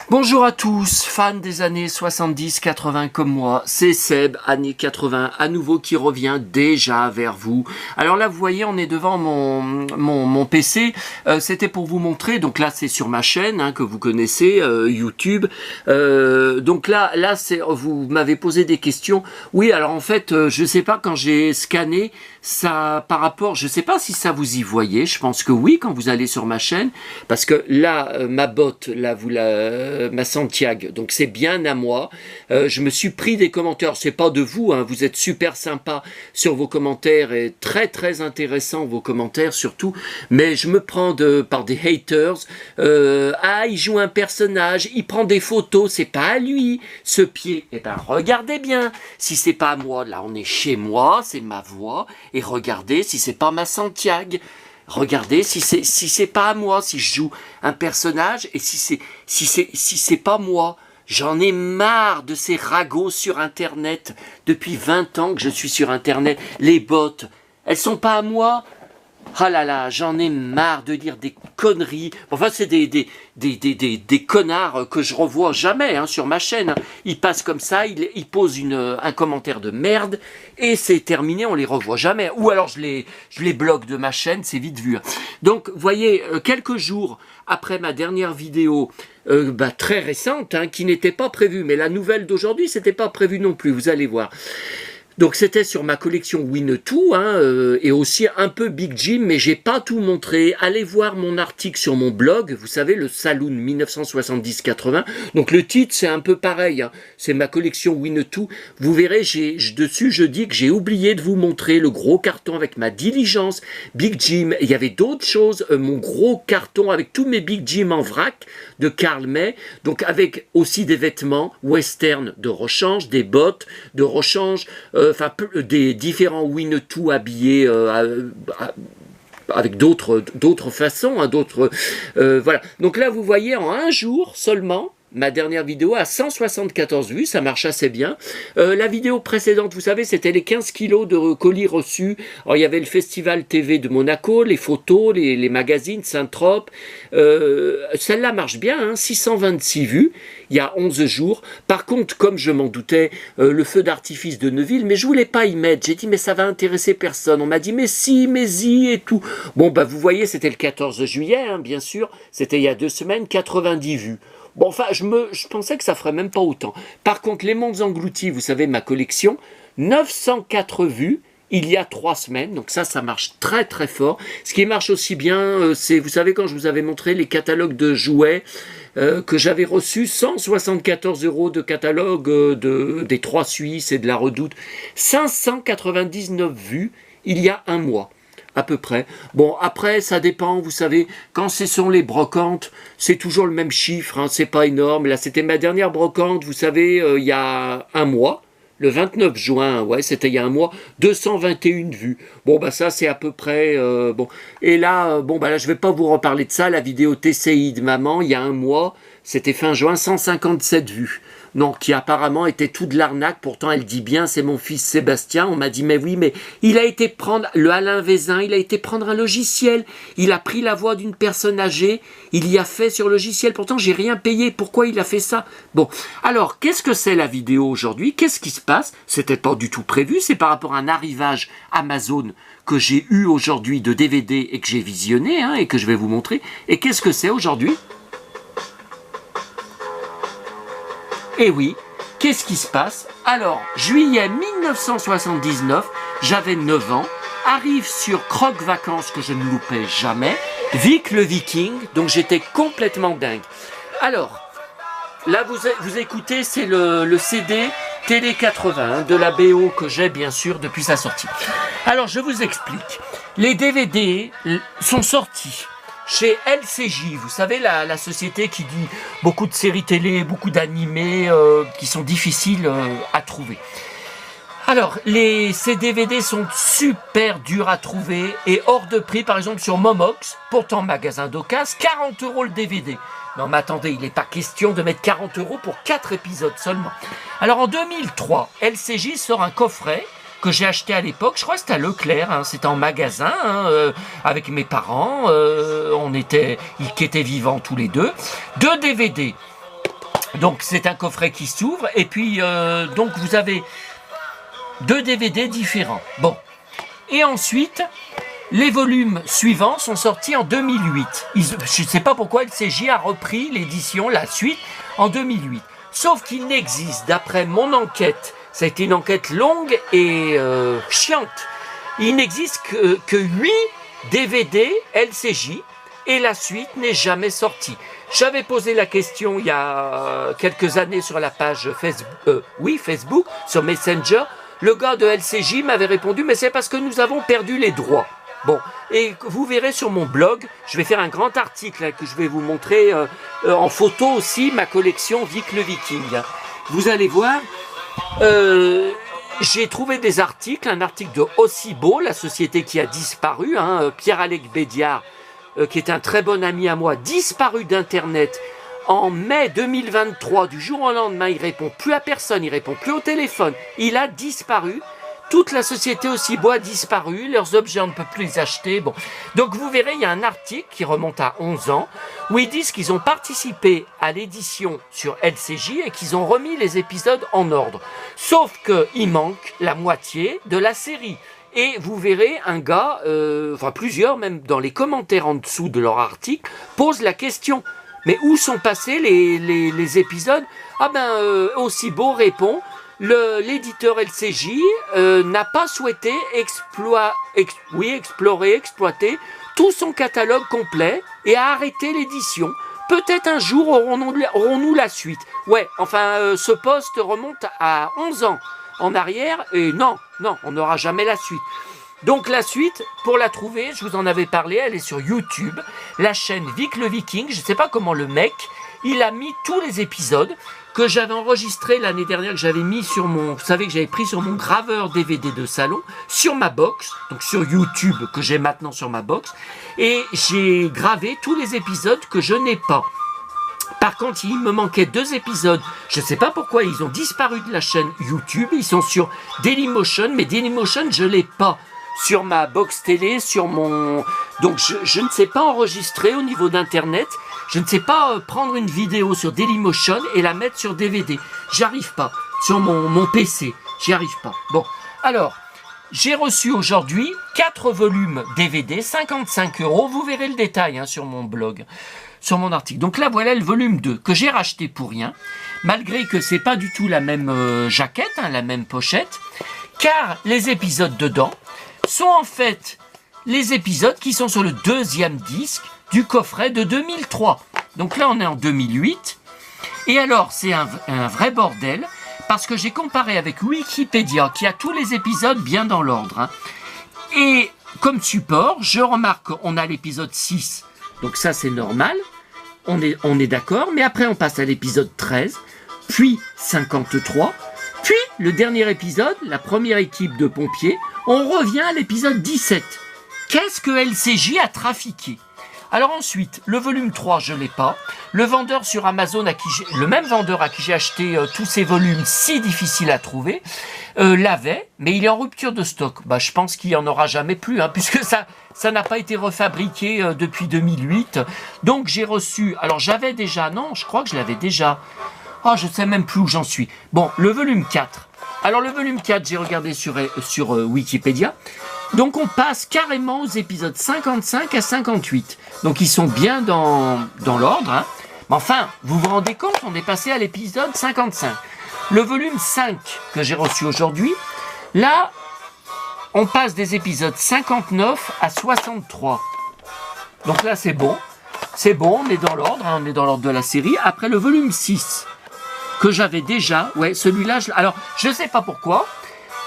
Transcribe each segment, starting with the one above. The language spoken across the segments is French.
Bonjour à tous, fans des années 70-80 comme moi, c'est Seb, années 80, à nouveau qui revient déjà vers vous. Alors là, vous voyez, on est devant mon PC, c'était pour vous montrer, donc là c'est sur ma chaîne, que vous connaissez, YouTube. Donc là vous m'avez posé des questions. Oui, alors en fait, je sais pas, quand j'ai scanné, ça, par rapport, je sais pas si ça vous y voyez, je pense que oui, quand vous allez sur ma chaîne, parce que là, ma botte, là, ma Santiago, donc c'est bien à moi. Je me suis pris des commentaires, c'est pas de vous, vous êtes super sympa sur vos commentaires et très très intéressants vos commentaires surtout, mais je me prends par des haters. Il joue un personnage, il prend des photos, c'est pas à lui ce pied. Eh ben regardez bien, si c'est pas à moi, là on est chez moi, c'est ma voix, et regardez si c'est pas ma Santiago. Regardez si c'est pas à moi, si je joue un personnage, et si c'est pas moi. J'en ai marre de ces ragots sur internet. Depuis 20 ans que je suis sur internet. Les bots, elles sont pas à moi. Ah là là, j'en ai marre de lire des conneries. Enfin, c'est des connards que je revois jamais sur ma chaîne. Ils passent comme ça, ils posent un commentaire de merde et c'est terminé, on les revoit jamais. Ou alors je les bloque de ma chaîne, c'est vite vu. Donc, vous voyez, quelques jours après ma dernière vidéo, très récente, qui n'était pas prévue, mais la nouvelle d'aujourd'hui, c'était pas prévu non plus, vous allez voir. Donc c'était sur ma collection Winnetou, et aussi un peu Big Jim, mais j'ai pas tout montré. Allez voir mon article sur mon blog, vous savez, le Saloon 1970-80. Donc le titre c'est un peu pareil, c'est ma collection Winnetou. Vous verrez, dessus je dis que j'ai oublié de vous montrer le gros carton avec ma diligence Big Jim. Il y avait d'autres choses, mon gros carton avec tous mes Big Jim en vrac de Karl May, donc avec aussi des vêtements western de rechange, des bottes de rechange, des différents Winnetou habillés avec d'autres façons, voilà. Donc là, vous voyez, en un jour seulement, ma dernière vidéo a 174 vues, ça marche assez bien. La vidéo précédente, vous savez, c'était les 15 kilos de colis reçus. Alors, il y avait le festival TV de Monaco, les photos, les magazines, Saint-Trope. Celle-là marche bien, 626 vues, il y a 11 jours. Par contre, comme je m'en doutais, le feu d'artifice de Neuville, mais je voulais pas y mettre. J'ai dit, mais ça va intéresser personne. On m'a dit, mais si, mais y, et tout. Bon, vous voyez, c'était le 14 juillet, bien sûr. C'était il y a 2 semaines, 90 vues. Bon, enfin, je pensais que ça ferait même pas autant. Par contre, Les Mondes Engloutis, vous savez, ma collection, 904 vues, il y a 3 semaines, donc ça marche très très fort. Ce qui marche aussi bien, c'est, vous savez, quand je vous avais montré les catalogues de jouets, que j'avais reçu 174 € de catalogue des 3 Suisses et de la Redoute, 599 vues il y a un mois. À peu près. Bon, après, ça dépend, vous savez, quand ce sont les brocantes, c'est toujours le même chiffre, c'est pas énorme. Là, c'était ma dernière brocante, vous savez, il y a un mois, le 29 juin, c'était il y a un mois, 221 vues. Bon, ça, c'est à peu près, bon. Et là, là, je vais pas vous reparler de ça, la vidéo TCI de maman, il y a un mois, c'était fin juin, 157 vues. Non, qui apparemment était tout de l'arnaque, pourtant elle dit bien, c'est mon fils Sébastien. On m'a dit, mais oui, mais il a été prendre, le Alain Vézin, il a été prendre un logiciel, il a pris la voix d'une personne âgée, il y a fait sur le logiciel, pourtant j'ai rien payé, pourquoi il a fait ça? Bon, alors, qu'est-ce que c'est la vidéo aujourd'hui? Qu'est-ce qui se passe? C'était pas du tout prévu, c'est par rapport à un arrivage Amazon que j'ai eu aujourd'hui de DVD et que j'ai visionné, et que je vais vous montrer. Et qu'est-ce que c'est aujourd'hui? Et oui, qu'est-ce qui se passe? Alors, juillet 1979, j'avais 9 ans, arrive sur Croque Vacances que je ne loupais jamais, Vic le Viking, donc j'étais complètement dingue. Alors, là vous écoutez, c'est le CD Télé 80 de la BO que j'ai bien sûr depuis sa sortie. Alors, je vous explique. Les DVD sont sortis chez LCJ, vous savez, la société qui dit beaucoup de séries télé, beaucoup d'animés qui sont difficiles à trouver. Alors, ces DVD sont super durs à trouver et hors de prix, par exemple sur Momox, pourtant magasin d'occasion, 40 € le DVD. Non mais attendez, il n'est pas question de mettre 40 € pour 4 épisodes seulement. Alors en 2003, LCJ sort un coffret que j'ai acheté à l'époque, je crois que c'était à Leclerc, c'était en magasin, avec mes parents, qui étaient vivants tous les deux. 2 DVD. Donc c'est un coffret qui s'ouvre et puis donc vous avez 2 DVD différents. Bon. Et ensuite, les volumes suivants sont sortis en 2008. Je ne sais pas pourquoi LCJ a repris l'édition, la suite, en 2008. Sauf qu'il n'existe, d'après mon enquête, ça a été une enquête longue et chiante, il n'existe que 8 DVD LCJ et la suite n'est jamais sortie. J'avais posé la question il y a quelques années sur la page Facebook, sur Messenger. Le gars de LCJ m'avait répondu, mais c'est parce que nous avons perdu les droits. Bon, et vous verrez sur mon blog, je vais faire un grand article que je vais vous montrer en photo aussi, ma collection Vic le Viking. Vous allez voir, j'ai trouvé des articles, un article de Ocibo, la société qui a disparu, Pierre-Alex Bédiard, qui est un très bon ami à moi, disparu d'Internet en mai 2023, du jour au lendemain, il répond plus à personne, il répond plus au téléphone, il a disparu. Toute la société Ocibo a disparu, leurs objets on ne peut plus les acheter. Bon. Donc vous verrez, il y a un article qui remonte à 11 ans, où ils disent qu'ils ont participé à l'édition sur LCJ et qu'ils ont remis les épisodes en ordre. Sauf qu'il manque la moitié de la série. Et vous verrez un gars, plusieurs même dans les commentaires en dessous de leur article, posent la question. Mais où sont passés les épisodes? Ocibo répond, l'éditeur LCJ n'a pas souhaité exploiter tout son catalogue complet et a arrêté l'édition. Peut-être un jour aurons-nous la suite. Ouais, ce post remonte à 11 ans en arrière et non, on n'aura jamais la suite. Donc la suite, pour la trouver, je vous en avais parlé, elle est sur YouTube, la chaîne Vic le Viking. Je ne sais pas comment le mec, il a mis tous les épisodes que j'avais enregistrés l'année dernière, que j'avais mis sur mon, vous savez que j'avais pris sur mon graveur DVD de salon, sur ma box, donc sur YouTube, que j'ai maintenant sur ma box, et j'ai gravé tous les épisodes que je n'ai pas. Par contre, il me manquait 2 épisodes. Je ne sais pas pourquoi ils ont disparu de la chaîne YouTube. Ils sont sur Dailymotion, mais Dailymotion, je ne l'ai pas sur ma box télé, sur mon... Donc, je ne sais pas enregistrer au niveau d'Internet. Je ne sais pas prendre une vidéo sur Dailymotion et la mettre sur DVD. J'y arrive pas. Sur mon PC, j'y arrive pas. Bon, alors... J'ai reçu aujourd'hui 4 volumes DVD, 55 €. Vous verrez le détail sur mon blog, sur mon article. Donc là, voilà le volume 2 que j'ai racheté pour rien, malgré que c'est pas du tout la même jaquette, la même pochette, car les épisodes dedans sont en fait les épisodes qui sont sur le 2e disque du coffret de 2003. Donc là, on est en 2008. Et alors, c'est un vrai bordel. Parce que j'ai comparé avec Wikipédia, qui a tous les épisodes bien dans l'ordre. Et comme support, je remarque qu'on a l'épisode 6. Donc ça, c'est normal. On est d'accord. Mais après, on passe à l'épisode 13, puis 53, puis le dernier épisode, la première équipe de pompiers. On revient à l'épisode 17. Qu'est-ce que LCJ a trafiqué? Alors ensuite, le volume 3, je ne l'ai pas. Le vendeur sur Amazon, le même vendeur à qui j'ai acheté tous ces volumes si difficiles à trouver, l'avait, mais il est en rupture de stock. Je pense qu'il n'y en aura jamais plus, puisque ça n'a pas été refabriqué depuis 2008. Donc j'ai reçu, alors j'avais déjà, non, je crois que je l'avais déjà. Je ne sais même plus où j'en suis. Bon, le volume 4. Alors le volume 4, j'ai regardé sur Wikipédia. Donc on passe carrément aux épisodes 55 à 58. Donc ils sont bien dans l'ordre. Mais enfin, vous vous rendez compte, on est passé à l'épisode 55. Le volume 5 que j'ai reçu aujourd'hui, là, on passe des épisodes 59 à 63. Donc là, c'est bon. C'est bon, on est dans l'ordre, on est dans l'ordre de la série. Après le volume 6, que j'avais déjà, celui-là, alors je ne sais pas pourquoi,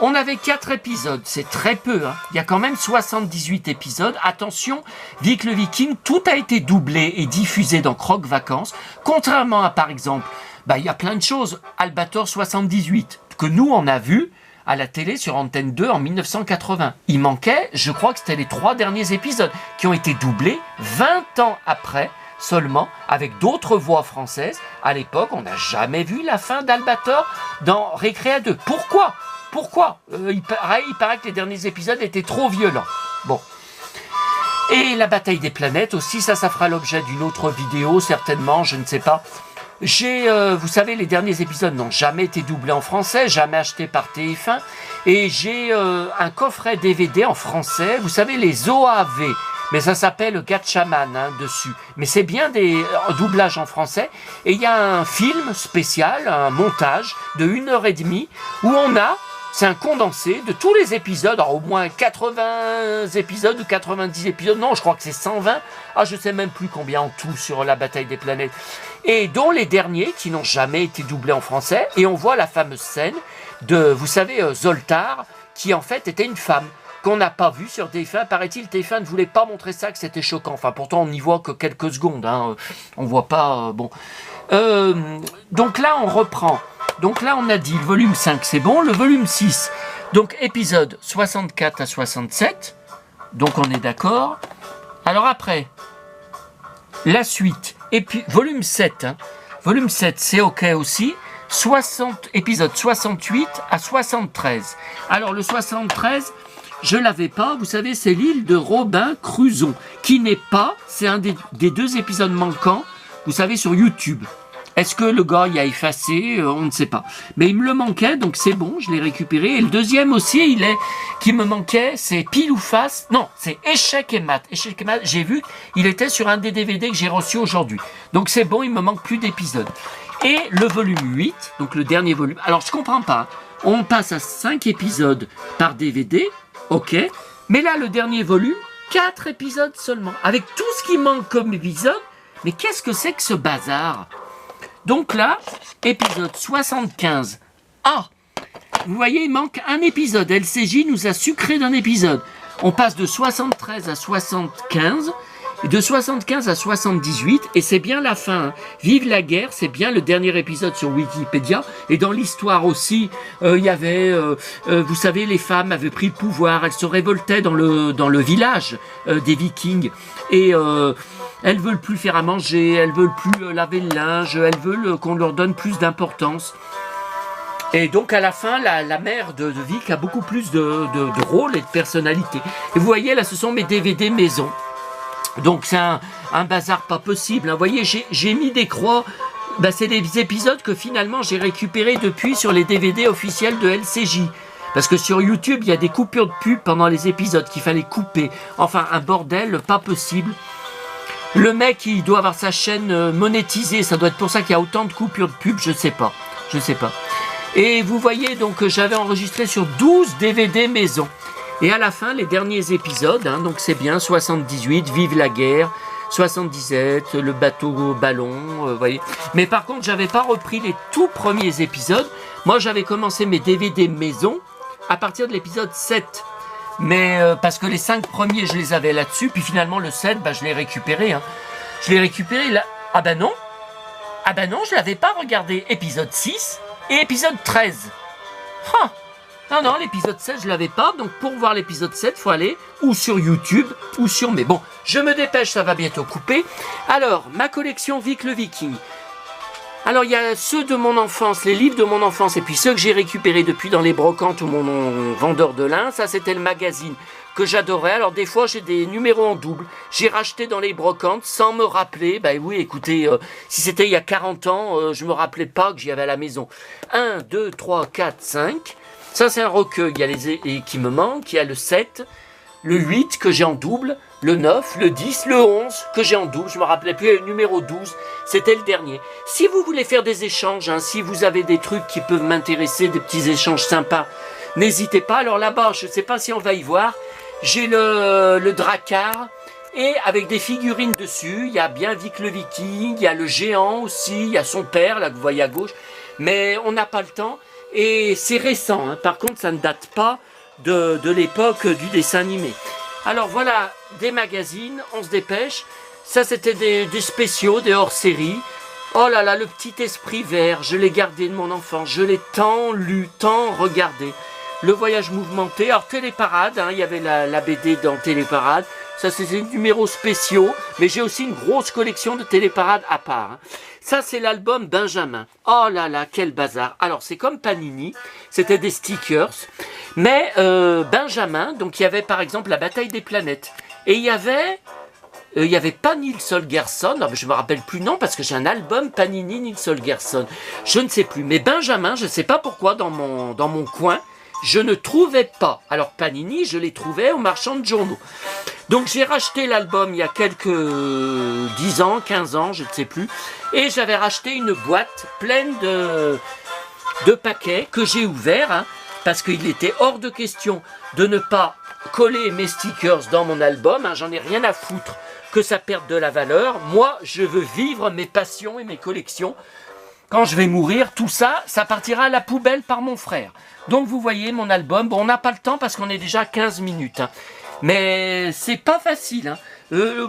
on avait 4 épisodes, c'est très peu, il y a quand même 78 épisodes. Attention, Vic le Viking, tout a été doublé et diffusé dans Croque Vacances, contrairement à, par exemple, il y a plein de choses, Albator 78, que nous on a vu à la télé sur Antenne 2 en 1980. Il manquait, je crois que c'était les 3 derniers épisodes, qui ont été doublés 20 ans après, seulement, avec d'autres voix françaises. À l'époque, on n'a jamais vu la fin d'Albator dans Récréa 2. Pourquoi il paraît que les derniers épisodes étaient trop violents. Bon. Et la bataille des planètes aussi, ça fera l'objet d'une autre vidéo, certainement, je ne sais pas. vous savez, les derniers épisodes n'ont jamais été doublés en français, jamais achetés par TF1. Et j'ai un coffret DVD en français, vous savez, les OAV. Mais ça s'appelle Gatchaman dessus. Mais c'est bien des doublages en français. Et il y a un film spécial, un montage de 1h30 où c'est un condensé de tous les épisodes, alors au moins 80 épisodes ou 90 épisodes, non, je crois que c'est 120, je sais même plus combien en tout sur la bataille des planètes, et dont les derniers qui n'ont jamais été doublés en français, et on voit la fameuse scène de, vous savez, Zoltar, qui en fait était une femme, qu'on n'a pas vue sur TF1, paraît-il, TF1 ne voulait pas montrer ça, que c'était choquant, enfin pourtant on n'y voit que quelques secondes, on voit pas, bon. Donc là on reprend. Donc là, on a dit le volume 5, c'est bon. Le volume 6, donc épisode 64 à 67. Donc on est d'accord. Alors après, la suite. Et puis, volume 7. Volume 7, c'est OK aussi. Épisode 68 à 73. Alors le 73, je ne l'avais pas. Vous savez, c'est l'île de Robin Crusoe. Qui n'est pas, c'est un des 2 épisodes manquants, vous savez, sur YouTube. Est-ce que le gars y a effacé? On ne sait pas. Mais il me le manquait, donc c'est bon, je l'ai récupéré. Et le deuxième aussi, qui me manquait, c'est Pile ou Face. Non, c'est Échec et Mat. Échec et Mat, j'ai vu, il était sur un des DVD que j'ai reçu aujourd'hui. Donc c'est bon, il me manque plus d'épisodes. Et le volume 8, donc le dernier volume. Alors je comprends pas. On passe à 5 épisodes par DVD, ok. Mais là, le dernier volume, 4 épisodes seulement. Avec tout ce qui manque comme épisode. Mais qu'est-ce que c'est que ce bazar? Donc là, épisode 75. Vous voyez, il manque un épisode. LCJ nous a sucré d'un épisode. On passe de 73 à 75, et de 75 à 78, et c'est bien la fin. Vive la guerre, c'est bien le dernier épisode sur Wikipédia. Et dans l'histoire aussi, il y avait, vous savez, les femmes avaient pris le pouvoir. Elles se révoltaient dans le village des Vikings. Et elles veulent plus faire à manger, elles veulent plus laver le linge, elles veulent qu'on leur donne plus d'importance. Et donc à la fin, la mère de Vic a beaucoup plus de rôle et de personnalité. Et vous voyez, là, ce sont mes DVD maison. Donc c'est un bazar pas possible. Vous voyez, j'ai mis des croix. C'est des épisodes que finalement j'ai récupérés depuis sur les DVD officiels de LCJ. Parce que sur YouTube, il y a des coupures de pub pendant les épisodes qu'il fallait couper. Enfin, un bordel pas possible. Le mec, il doit avoir sa chaîne monétisée. Ça doit être pour ça qu'il y a autant de coupures de pub. Je sais pas. Et vous voyez, donc j'avais enregistré sur 12 DVD maison. Et à la fin, les derniers épisodes, donc c'est bien, 78, Vive la guerre, 77, le bateau ballon, voyez. Mais par contre, j'avais pas repris les tout premiers épisodes. Moi, j'avais commencé mes DVD maison à partir de l'épisode 7. Mais parce que les 5 premiers, je les avais là-dessus. Puis finalement, le 7, je l'ai récupéré. Je l'ai récupéré là. Ah ben non, je l'avais pas regardé. Épisode 6 et épisode 13. Non, l'épisode 7, je l'avais pas. Donc pour voir l'épisode 7, il faut aller ou sur YouTube ou sur... Mais bon, je me dépêche, ça va bientôt couper. Alors, ma collection Vic le Viking. Alors, il y a ceux de mon enfance, les livres de mon enfance, et puis ceux que j'ai récupérés depuis dans les brocantes ou mon vendeur de lin. Ça, c'était le magazine que j'adorais. Alors, des fois, j'ai des numéros en double. J'ai racheté dans les brocantes sans me rappeler. Oui, écoutez, si c'était il y a 40 ans, je me rappelais pas que j'y avais à la maison. 1, 2, 3, 4, 5. Ça, c'est un recueil. Il y a et qui me manque. Il y a le 7, le 8 que j'ai en double, le 9, le 10, le 11 que j'ai en double. Je me rappelais plus, le numéro 12, c'était le dernier. Si vous voulez faire des échanges, si vous avez des trucs qui peuvent m'intéresser, des petits échanges sympas, n'hésitez pas. Alors là-bas, je ne sais pas si on va y voir, j'ai le Drakkar, et avec des figurines dessus. Il y a bien Vic le Viking, il y a le géant aussi, il y a son père, là que vous voyez à gauche. Mais on n'a pas le temps, et c'est récent. Par contre, ça ne date pas de l'époque du dessin animé. Alors voilà, des magazines, on se dépêche. Ça, c'était des spéciaux, des hors-série. Oh là là, le petit esprit vert, je l'ai gardé de mon enfance. Je l'ai tant lu, tant regardé. Le voyage mouvementé. Alors, Téléparade, il y avait la BD dans Téléparade. Ça, c'est des numéros spéciaux. Mais j'ai aussi une grosse collection de Téléparade à part. Ça, c'est l'album Benjamin. Oh là là, quel bazar. Alors, c'est comme Panini. C'était des stickers. Mais Benjamin, donc il y avait par exemple la bataille des planètes. Et il y avait il n'y avait pas Nils Holgersson, non, mais je me rappelle plus, non, parce que j'ai un album Panini Nils Holgersson, je ne sais plus, mais Benjamin, je ne sais pas pourquoi, dans mon coin, je ne trouvais pas. Alors Panini, je les trouvais au marchand de journaux. Donc j'ai racheté l'album il y a quelques 10 ans, 15 ans, je ne sais plus, et j'avais racheté une boîte pleine de paquets que j'ai ouverts, hein, parce qu'il était hors de question de ne pas coller mes stickers dans mon album, hein, j'en ai rien à foutre que ça perde de la valeur. Moi, je veux vivre mes passions et mes collections. Quand je vais mourir, tout ça, ça partira à la poubelle par mon frère. Donc vous voyez mon album, bon on n'a pas le temps parce qu'on est déjà 15 minutes. Hein. Mais c'est pas facile. Hein.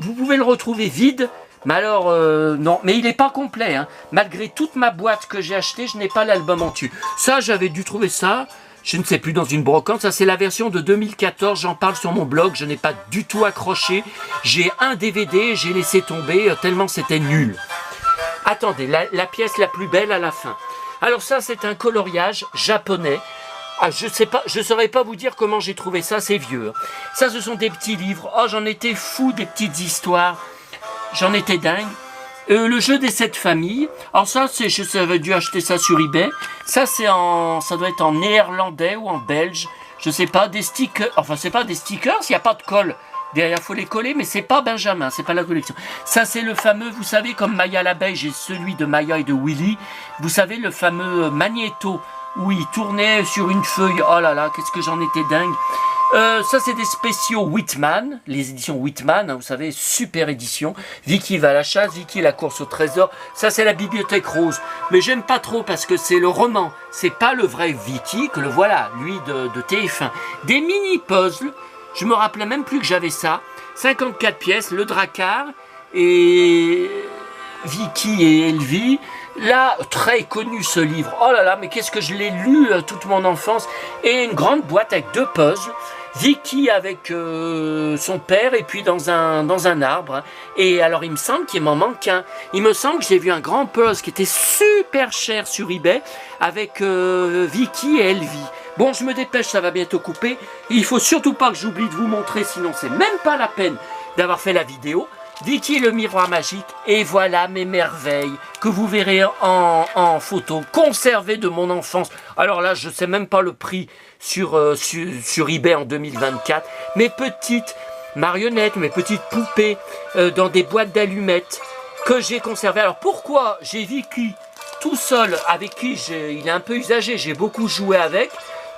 Vous pouvez le retrouver vide, mais alors non, mais il n'est pas complet. Hein. Malgré toute ma boîte que j'ai achetée, je n'ai pas l'album en dessus. Ça, j'avais dû trouver ça, je ne sais plus, dans une brocante. Ça c'est la version de 2014, j'en parle sur mon blog, je n'ai pas du tout accroché. J'ai un DVD, j'ai laissé tomber tellement c'était nul. Attendez, la pièce la plus belle à la fin. Alors ça, c'est un coloriage japonais. Ah, je sais pas, je saurais pas vous dire comment j'ai trouvé ça, c'est vieux. Ça, ce sont des petits livres. Oh, j'en étais fou des petites histoires. J'en étais dingue. Le jeu des 7 familles. Alors ça, j'avais dû acheter ça sur eBay. Ça, ça doit être en néerlandais ou en belge. Je sais pas, des stickers. Enfin, c'est pas des stickers, il n'y a pas de colle. Derrière, il faut les coller, mais c'est pas Benjamin, c'est pas la collection. Ça, c'est le fameux, vous savez, comme Maya l'abeille, j'ai celui de Maya et de Willy. Vous savez, le fameux magnéto, où il tournait sur une feuille. Oh là là, qu'est-ce que j'en étais dingue. Ça, c'est des spéciaux Whitman, les éditions Whitman, hein, vous savez, super édition. Vicky va à la chasse, Vicky la course au trésor. Ça, c'est la bibliothèque rose. Mais j'aime pas trop parce que c'est le roman. C'est pas le vrai Vicky, que le voilà, lui de TF1. Des mini-puzzles. Je me rappelais même plus que j'avais ça. 54 pièces, le Drakkar et Vicky et Elvie. Là, très connu ce livre. Oh là là, mais qu'est-ce que je l'ai lu toute mon enfance. Et une grande boîte avec 2 puzzles. Vicky avec son père et puis dans un arbre. Hein. Et alors, il me semble qu'il m'en manque un. Il me semble que j'ai vu un grand puzzle qui était super cher sur eBay avec Vicky et Elvie. Bon, je me dépêche, ça va bientôt couper. Il faut surtout pas que j'oublie de vous montrer, sinon c'est même pas la peine d'avoir fait la vidéo. Vicky le miroir magique, et voilà mes merveilles que vous verrez en photo, conservées de mon enfance. Alors là, je sais même pas le prix sur eBay en 2024. Mes petites marionnettes, mes petites poupées dans des boîtes d'allumettes que j'ai conservées. Alors pourquoi j'ai Vicky tout seul, avec qui il est un peu usagé, j'ai beaucoup joué avec.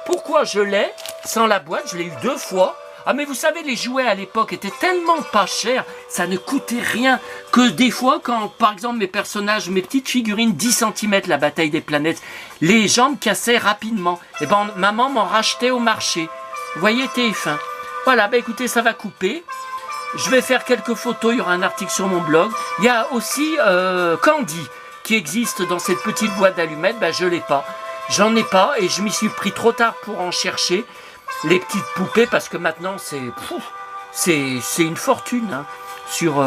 Pourquoi je l'ai sans la boîte? Je l'ai eu 2 fois. Ah mais vous savez, les jouets à l'époque étaient tellement pas chers, ça ne coûtait rien, que des fois quand par exemple mes personnages, mes petites figurines 10 cm, la bataille des planètes, les jambes cassaient rapidement. Et ben maman m'en rachetait au marché. Vous voyez, TF1. Voilà, bah écoutez, ça va couper. Je vais faire quelques photos, il y aura un article sur mon blog. Il y a aussi Candy qui existe dans cette petite boîte d'allumettes, ben je l'ai pas. J'en ai pas et je m'y suis pris trop tard pour en chercher les petites poupées parce que maintenant c'est une fortune hein, sur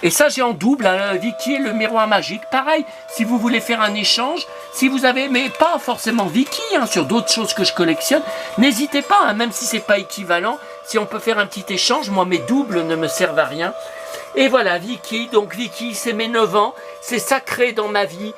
et ça j'ai en double hein, Vicky et le miroir magique. Pareil, si vous voulez faire un échange, si vous avez, mais pas forcément Vicky hein, sur d'autres choses que je collectionne, n'hésitez pas hein, même si c'est pas équivalent, si on peut faire un petit échange. Moi mes doubles ne me servent à rien. Et voilà Vicky, donc Vicky c'est mes 9 ans, c'est sacré dans ma vie.